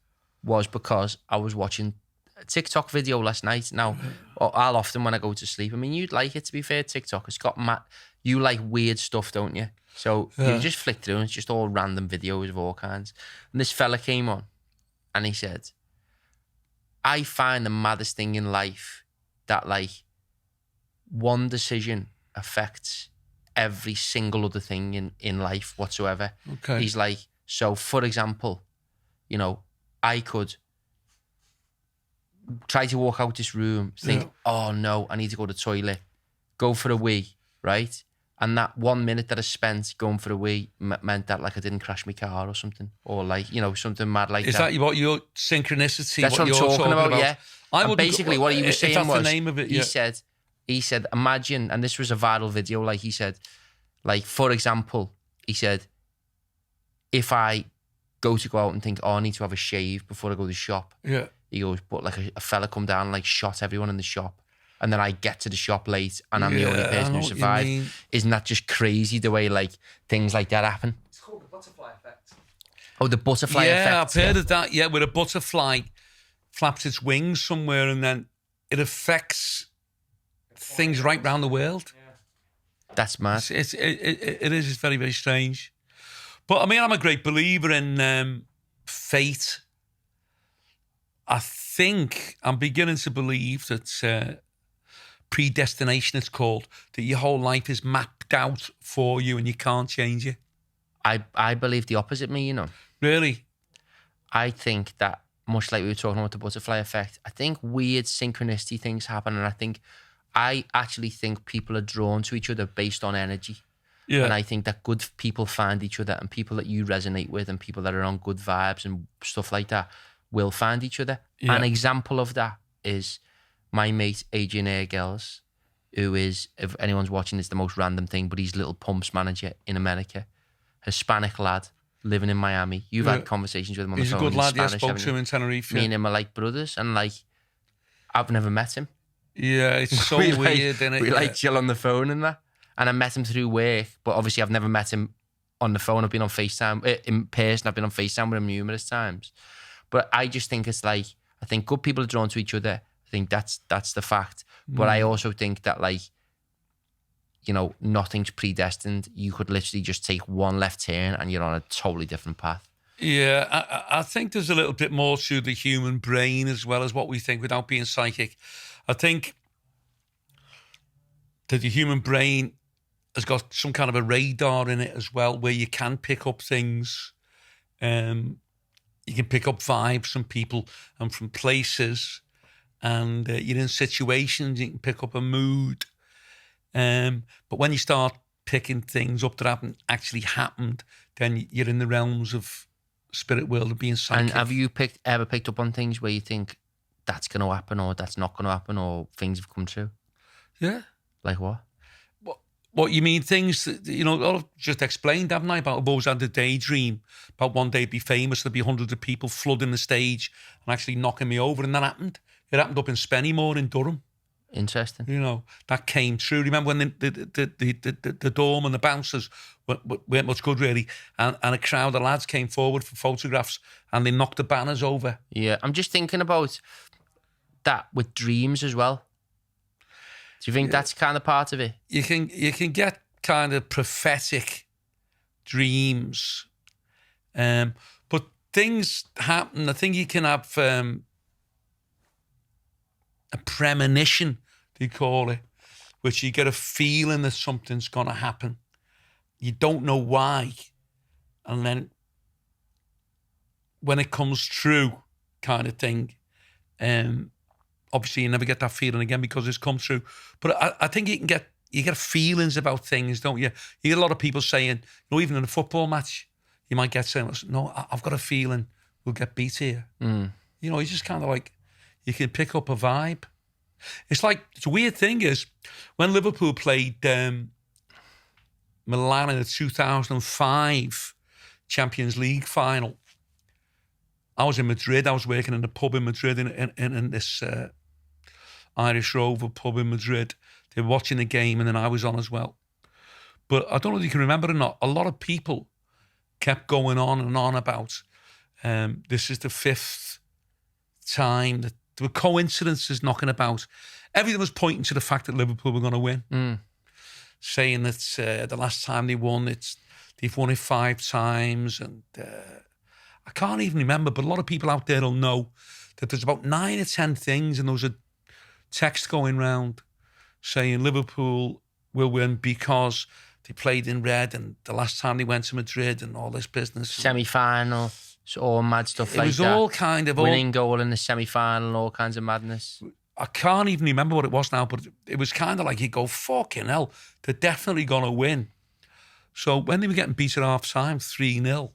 was because I was watching a TikTok video last night. Now, I'll often when I go to sleep, I mean, you'd like it, to be fair, TikTok. It's got you like weird stuff, don't you? So you just flick through and it's just all random videos of all kinds. And this fella came on and he said, "I find the maddest thing in life that like one decision affects every single other thing in life whatsoever." Okay. He's like, so for example, I could try to walk out this room, think, "Oh no, I need to go to the toilet," go for a wee, right? And that 1 minute that I spent going for a wee meant that like I didn't crash my car or something, or like, something mad like that. Is that what your synchronicity? That's what I'm talking about, yeah. Basically what he was saying was, the name of it, he said, imagine, and this was a viral video, like he said, like, for example, he said, if I go out and think, "Oh, I need to have a shave before I go to the shop." Yeah. He goes, but like a fella come down and like shot everyone in the shop. And then I get to the shop late and I'm the only person who survived. Isn't that just crazy the way like things like that happen? It's called the butterfly effect. Oh, the butterfly effect. Yeah, I've heard of that. Yeah, where a butterfly flaps its wings somewhere and then it affects things right round the world. That's mad. It is. It's very, very strange. But I mean, I'm a great believer in fate. I think I'm beginning to believe that predestination, it's called, that your whole life is mapped out for you and you can't change it. I believe the opposite, me, you know. Really? I think that, much like we were talking about the butterfly effect, I think weird synchronicity things happen, and I actually think people are drawn to each other based on energy. Yeah. And I think that good people find each other, and people that you resonate with and people that are on good vibes and stuff like that will find each other. Yeah. An example of that is my mate Adrian Airgels, who is, if anyone's watching, it's the most random thing, but he's Little Pump's manager in America. Hispanic lad living in Miami. You've had conversations with him on the phone. He's a good lad. Spanish, I spoke to him in Tenerife. Me and him are like brothers, and like I've never met him. Yeah, it's so weird, isn't it? We like chill on the phone and that. And I met him through work, but obviously I've never met him on the phone. I've been on FaceTime, in person. I've been on FaceTime with him numerous times. But I just think it's like, I think good people are drawn to each other. I think that's the fact. But I also think that, like, you know, nothing's predestined. You could literally just take one left turn and you're on a totally different path. Yeah, I think there's a little bit more to the human brain as well as what we think without being psychic. I think that the human brain has got some kind of a radar in it as well, where you can pick up things. You can pick up vibes from people and from places, and you're in situations, you can pick up a mood. But when you start picking things up that haven't actually happened, then you're in the realms of spirit world of being psychic. And have you ever picked up on things where you think that's going to happen or that's not going to happen, or things have come true? Yeah. Like what? What you mean? Things that, you know, I've just explained, haven't I? About I've always had the daydream about one day be famous, there'd be hundreds of people flooding the stage and actually knocking me over, and that happened. It happened up in Spennymoor in Durham. Interesting. You know, that came true. Remember when the Dome and the bouncers weren't much good, really, and a crowd of lads came forward for photographs and they knocked the banners over. Yeah, I'm just thinking about that with dreams as well. Do you think that's kind of part of it? You can get kind of prophetic dreams, but things happen. I think you can have a premonition, they call it, which you get a feeling that something's going to happen. You don't know why, and then when it comes true, kind of thing. Obviously, you never get that feeling again because it's come true. But I think you get feelings about things, don't you? You get a lot of people saying, you know, even in a football match, you might get saying, no, I've got a feeling we'll get beat here. You know, it's just kind of like, you can pick up a vibe. It's like, the weird thing is, when Liverpool played Milan in the 2005 Champions League final, I was in Madrid. I was working in a pub in Madrid in this Irish Rover pub in Madrid. They were watching the game, and then I was on as well. But I don't know if you can remember or not, a lot of people kept going on and on about this is the fifth time that there were coincidences knocking about. Everything was pointing to the fact that Liverpool were going to win. Saying that the last time they won, they've won it 5 times, and I can't even remember, but a lot of people out there will know that there's about 9 or 10 things, and those are texts going round saying Liverpool will win because they played in red and the last time they went to Madrid and all this business. Semi-final, so all mad stuff like that. It was all kind of... Winning goal in the semi-final, all kinds of madness. I can't even remember what it was now, but it was kind of like you go, fucking hell, they're definitely going to win. So when they were getting beat at half-time, 3-0,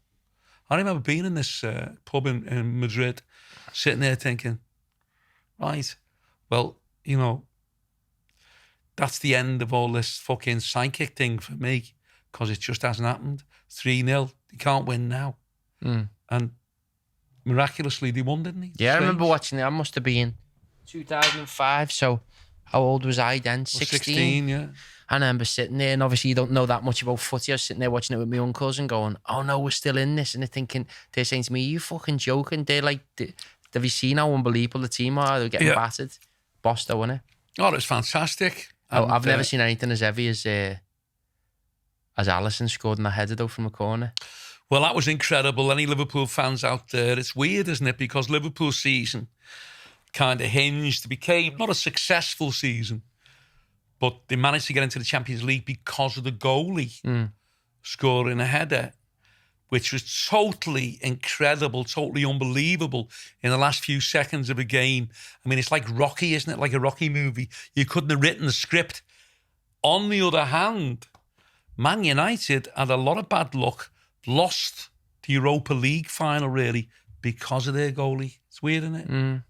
I remember being in this pub in Madrid, sitting there thinking, right, well, you know, that's the end of all this fucking psychic thing for me, because it just hasn't happened. 3-0, you can't win now. And miraculously, they won, didn't they? Yeah, I remember watching it. I must have been 2005, so how old was I then? 16, yeah. I remember sitting there, and obviously you don't know that much about footy. I was sitting there watching it with my uncles and going, oh no, we're still in this. And they're saying to me, you fucking joking? They're like, have you seen how unbelievable the team are? They're getting battered. boss, though, wasn't it? Oh, it was fantastic. And, I've never seen anything as heavy as Alisson scored in the header, though, from a corner. Well, that was incredible. Any Liverpool fans out there, it's weird, isn't it? Because Liverpool season kind of hinged, became not a successful season, but they managed to get into the Champions League because of the goalie scoring a header, which was totally incredible, totally unbelievable in the last few seconds of a game. I mean, it's like Rocky, isn't it? Like a Rocky movie. You couldn't have written the script. On the other hand, Man United had a lot of bad luck, lost the Europa League final, really, because of their goalie. It's weird, isn't it?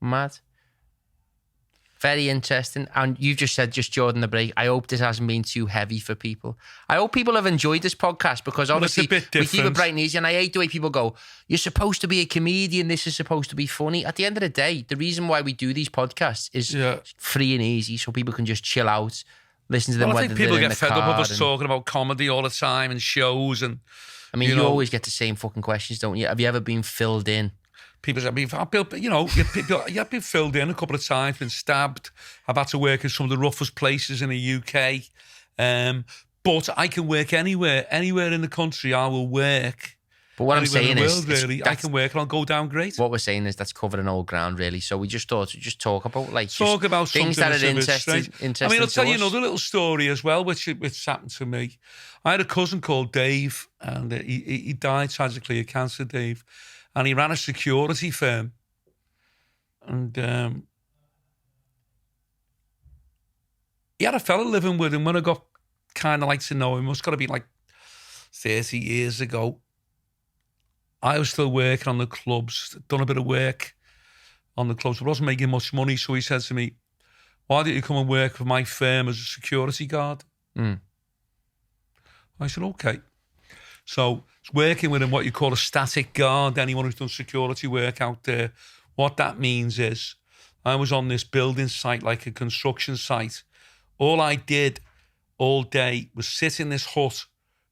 Mad. Very interesting. And you've just said, just during the break, I hope this hasn't been too heavy for people. I hope people have enjoyed this podcast, because obviously we keep it bright and easy, and I hate the way people go, you're supposed to be a comedian, this is supposed to be funny. At the end of the day, the reason why we do these podcasts is free and easy, so people can just chill out, listen to them. I think people get fed up of us talking about comedy all the time and shows. And I mean, you always get the same fucking questions, don't you? Have you ever been filled in? People say, I've been filled in a couple of times, been stabbed. I've had to work in some of the roughest places in the UK. But I can work anywhere in the country. I will work. But what I'm saying is, I can work and I'll go down great. What we're saying is that's covering old ground, really. So we just thought to just talk about things that are interesting. I mean, I'll tell you another little story as well, which happened to me. I had a cousin called Dave, and he died tragically of cancer, Dave. And he ran a security firm. And he had a fella living with him when I got kind of like to know him. It must got to be like 30 years ago. I was still working on the clubs, done a bit of work on the clubs, but wasn't making much money. So he said to me, why don't you come and work for my firm as a security guard? I said, okay. So it's working with him, what you call a static guard, anyone who's done security work out there. What that means is I was on this building site, like a construction site. All I did all day was sit in this hut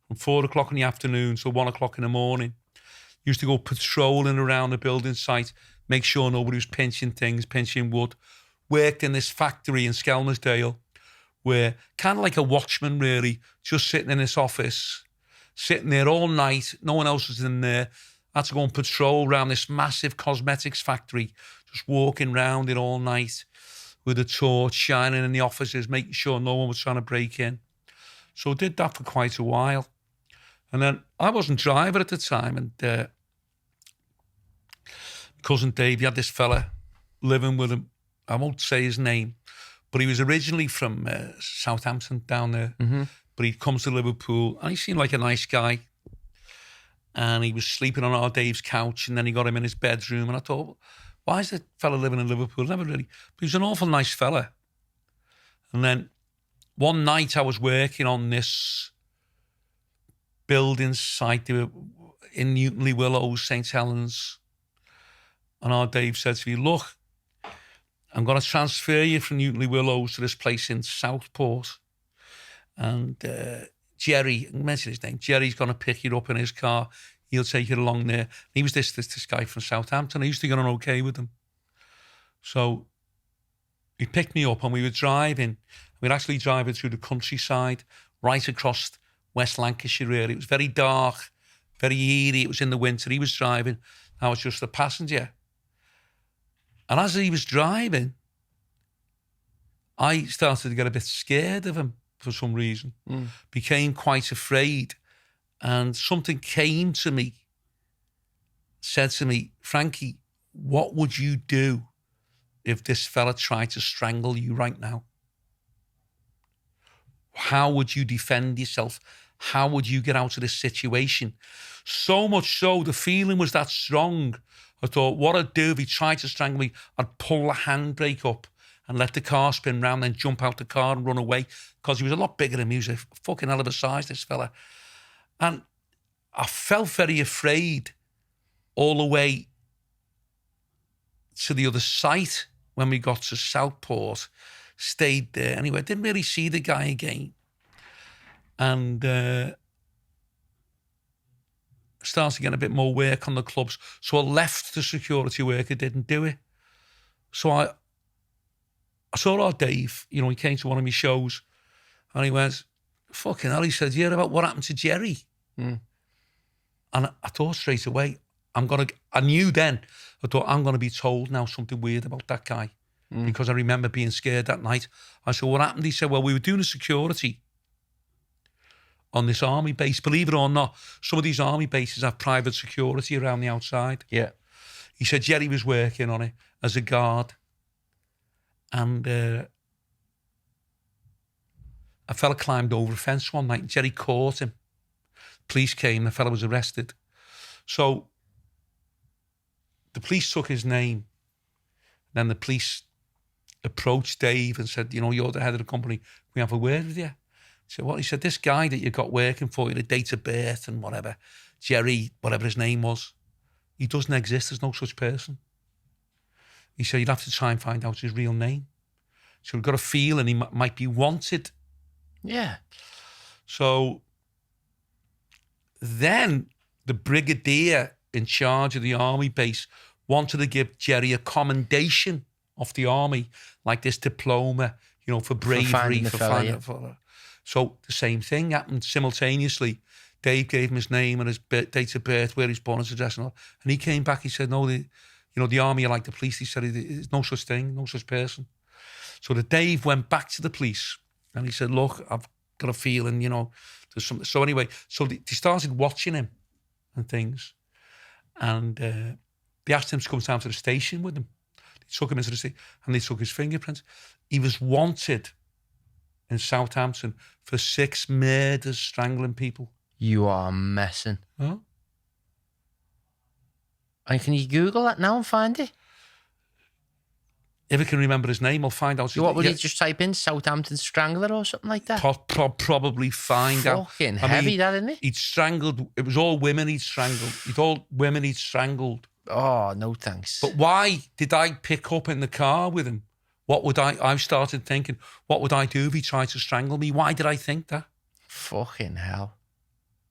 from 4 o'clock in the afternoon till 1 o'clock in the morning. Used to go patrolling around the building site, make sure nobody was pinching things, pinching wood. Worked in this factory in Skelmersdale, where kind of like a watchman, really, just sitting in this office, sitting there all night. No one else was in there. I had to go and patrol around this massive cosmetics factory, just walking around it all night with a torch, shining in the offices, making sure no one was trying to break in. So I did that for quite a while. And then I wasn't driver at the time, and cousin Dave, he had this fella living with him. I won't say his name, but he was originally from Southampton down there. But he comes to Liverpool, and he seemed like a nice guy. And he was sleeping on our Dave's couch, and then he got him in his bedroom. And I thought, well, why is that fella living in Liverpool? Never really. But he was an awful nice fella. And then one night I was working on this building site in Newtonley Willows, St. Helens. And our Dave said to me, look, I'm going to transfer you from Newtonley Willows to this place in Southport. And Jerry, I mentioned his name, Jerry's going to pick you up in his car. He'll take you along there. He was this guy from Southampton. I used to get on okay with him. So he picked me up and we were driving. We were actually driving through the countryside, right across West Lancashire, really. It was very dark, very eerie. It was in the winter. He was driving. I was just a passenger. And as he was driving, I started to get a bit scared of him for some reason. Became quite afraid. And something came to me, said to me, Frankie, what would you do if this fella tried to strangle you right now? How would you defend yourself? How would you get out of this situation? So much so, the feeling was that strong. I thought, what I'd do if he tried to strangle me, I'd pull the handbrake up and let the car spin round, then jump out the car and run away, because he was a lot bigger than me. He was a fucking hell of a size, this fella. And I felt very afraid all the way to the other site when we got to Southport. Stayed there. Anyway, I didn't really see the guy again. And started getting a bit more work on the clubs. So I left the security work. I didn't do it. So I saw our Dave, you know, he came to one of my shows and he went, fucking hell, he said, you hear about what happened to Jerry? Mm. And I thought straight away, I knew then, I thought, I'm going to be told now something weird about that guy. Because I remember being scared that night. I said, what happened? He said, well, we were doing a security on this army base. Believe it or not, some of these army bases have private security around the outside. Yeah. He said Jerry was working on it as a guard. And a fella climbed over a fence one night. Jerry caught him. Police came, the fella was arrested. So the police took his name. Then the police approached Dave and said, you know, you're the head of the company. Can we have a word with you? He said, what? He said, this guy that you got working for you, the date of birth and whatever, Jerry, whatever his name was, he doesn't exist. There's no such person. He said, you'd have to try and find out his real name. So we've got a feeling he might be wanted. Yeah. So then the brigadier in charge of the army base wanted to give Jerry a commendation of the army, like this diploma, you know, for bravery. So the same thing happened simultaneously. Dave gave him his name and his date of birth, where he's born, his address, and all. And he came back. He said, "No, the army are like the police." He said, "There's no such thing, no such person." So the Dave went back to the police and he said, "Look, I've got a feeling, you know, there's something." So anyway, so they started watching him and things, and they asked him to come down to the station with them. They took him into the station and they took his fingerprints. He was wanted in Southampton for 6 murders, strangling people. You are messing. Huh? And can you Google that now and find it? If I can remember his name, I'll find out. What would you just type in? Southampton Strangler or something like that? Probably find out. Fucking heavy, that, isn't it? He'd strangled. It was all women he'd strangled. All women he'd strangled. Oh, no thanks. But why did I pick up in the car with him? What would I started thinking, what would I do if he tried to strangle me? Why did I think that? Fucking hell.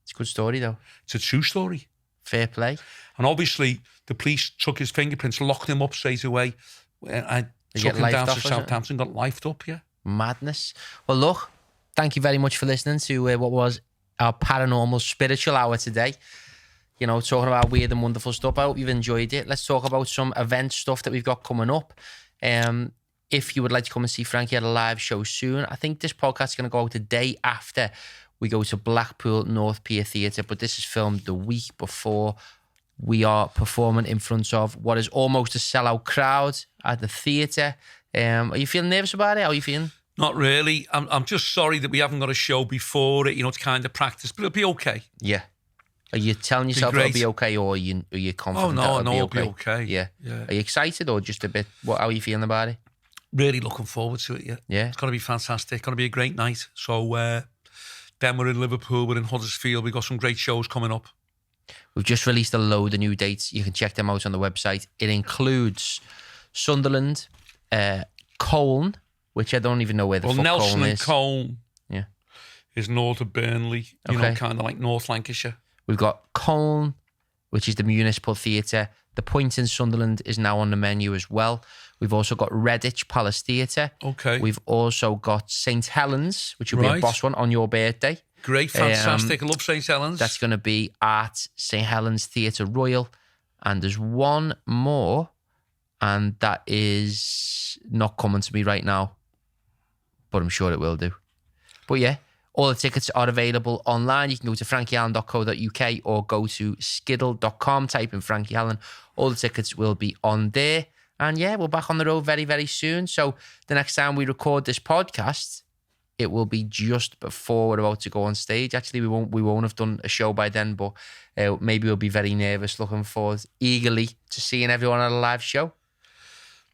It's a good story, though. It's a true story. Fair play. And obviously, the police took his fingerprints, locked him up straight away. I took him down to Southampton, got lifed up, yeah. Madness. Well, look, thank you very much for listening to what was our paranormal spiritual hour today. You know, talking about weird and wonderful stuff. I hope you've enjoyed it. Let's talk about some event stuff that we've got coming up. If you would like to come and see Frankie at a live show soon, I think this podcast is going to go out the day after we go to Blackpool North Pier Theatre, but this is filmed the week before. We are performing in front of what is almost a sellout crowd at the theatre. Are you feeling nervous about it? How are you feeling? Not really. I'm just sorry that we haven't got a show before it. You know, it's kind of practice, but it'll be okay. Yeah. Are you telling yourself it'll be okay, or are you confident it'll be okay? Yeah. Are you excited or just a bit? How are you feeling about it? Really looking forward to it, yeah. Yeah. It's going to be fantastic. It's going to be a great night. So then we're in Liverpool, we're in Huddersfield. We've got some great shows coming up. We've just released a load of new dates. You can check them out on the website. It includes Sunderland, Colne, which I don't even know where the fuck Nelson Colne and is. Colne yeah, is north of Burnley. You know, kind of like North Lancashire. We've got Colne, which is the Municipal Theatre. The Point in Sunderland is now on the menu as well. We've also got Redditch Palace Theatre. Okay. We've also got St Helens, which will be a boss one on your birthday. Great, fantastic. I love St Helens. That's going to be at St Helens Theatre Royal. And there's one more, and that is not coming to me right now, but I'm sure it will do. But yeah, all the tickets are available online. You can go to frankieallen.co.uk or go to skiddle.com, type in Frankie Allen. All the tickets will be on there. And yeah, we're back on the road very, very soon. So the next time we record this podcast, it will be just before we're about to go on stage. Actually, we won't have done a show by then, but maybe we'll be very nervous, looking forward eagerly to seeing everyone at a live show.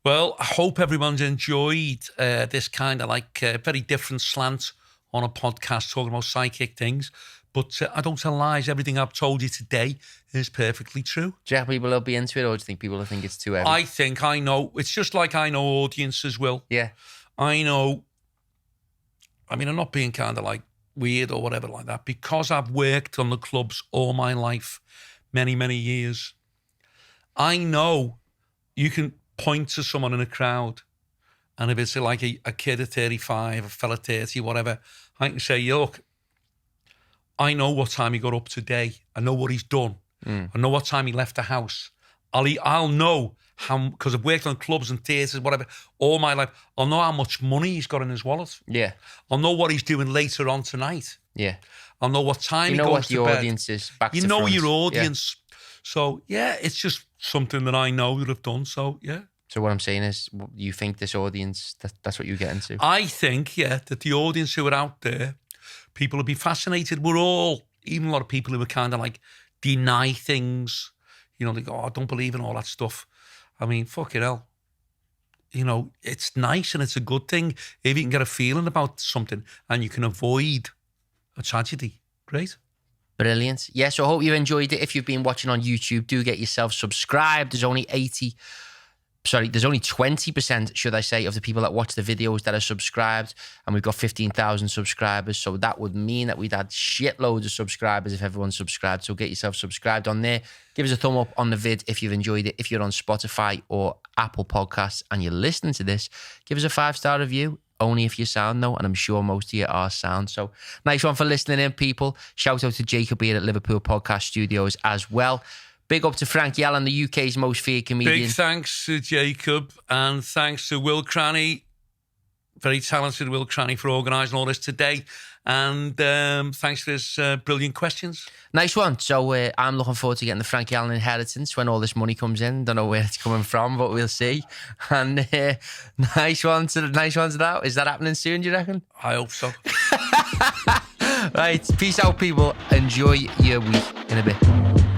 Well, I hope everyone's enjoyed this kind of like very different slant on a podcast talking about psychic things. But I don't tell lies. Everything I've told you today is perfectly true. Do you think people will be into it, or do you think people will think it's too heavy? I know. It's just like I know audiences will. Yeah. I know. I mean, I'm not being kind of like weird or whatever like that, because I've worked on the clubs all my life, many, many years. I know you can point to someone in a crowd And if it's like a kid at 35, a fella 30, whatever, I can say, look, I know what time he got up today. I know what he's done. I know what time he left the house. I'll know how, because I've worked on clubs and theatres, whatever, all my life. I'll know how much money he's got in his wallet. Yeah. I'll know what he's doing later on tonight. Yeah. I'll know what time he goes to bed. You know what the audience is back to front. You know your audience. Yeah. So, yeah, it's just something that I know that I've done. So, yeah. So what I'm saying is, you think this audience, that's what you get into? I think, yeah, that the audience who are out there, people will be fascinated. We're all, even a lot of people who are kind of like deny things, you know, they go, oh, I don't believe in all that stuff. I mean, fucking hell. You know, it's nice and it's a good thing if you can get a feeling about something and you can avoid a tragedy. Great. Brilliant. Yeah, so I hope you enjoyed it. If you've been watching on YouTube, do get yourself subscribed. There's only 20%, should I say, of the people that watch the videos that are subscribed, and we've got 15,000 subscribers. So that would mean that we'd had shitloads of subscribers if everyone subscribed. So get yourself subscribed on there. Give us a thumb up on the vid if you've enjoyed it. If you're on Spotify or Apple Podcasts and you're listening to this, give us a 5-star review. Only if you sound, though, and I'm sure most of you are sound. So nice one for listening in, people. Shout out to Jacob here at Liverpool Podcast Studios as well. Big up to Frankie Allen, the UK's most feared comedian. Big thanks to Jacob, and thanks to Will Cranny, very talented Will Cranny, for organising all this today. And thanks for his brilliant questions. Nice one. So I'm looking forward to getting the Frankie Allen inheritance when all this money comes in. Don't know where it's coming from, but we'll see. And nice one to that. Is that happening soon, do you reckon? I hope so. Right. Peace out, people. Enjoy your week in a bit.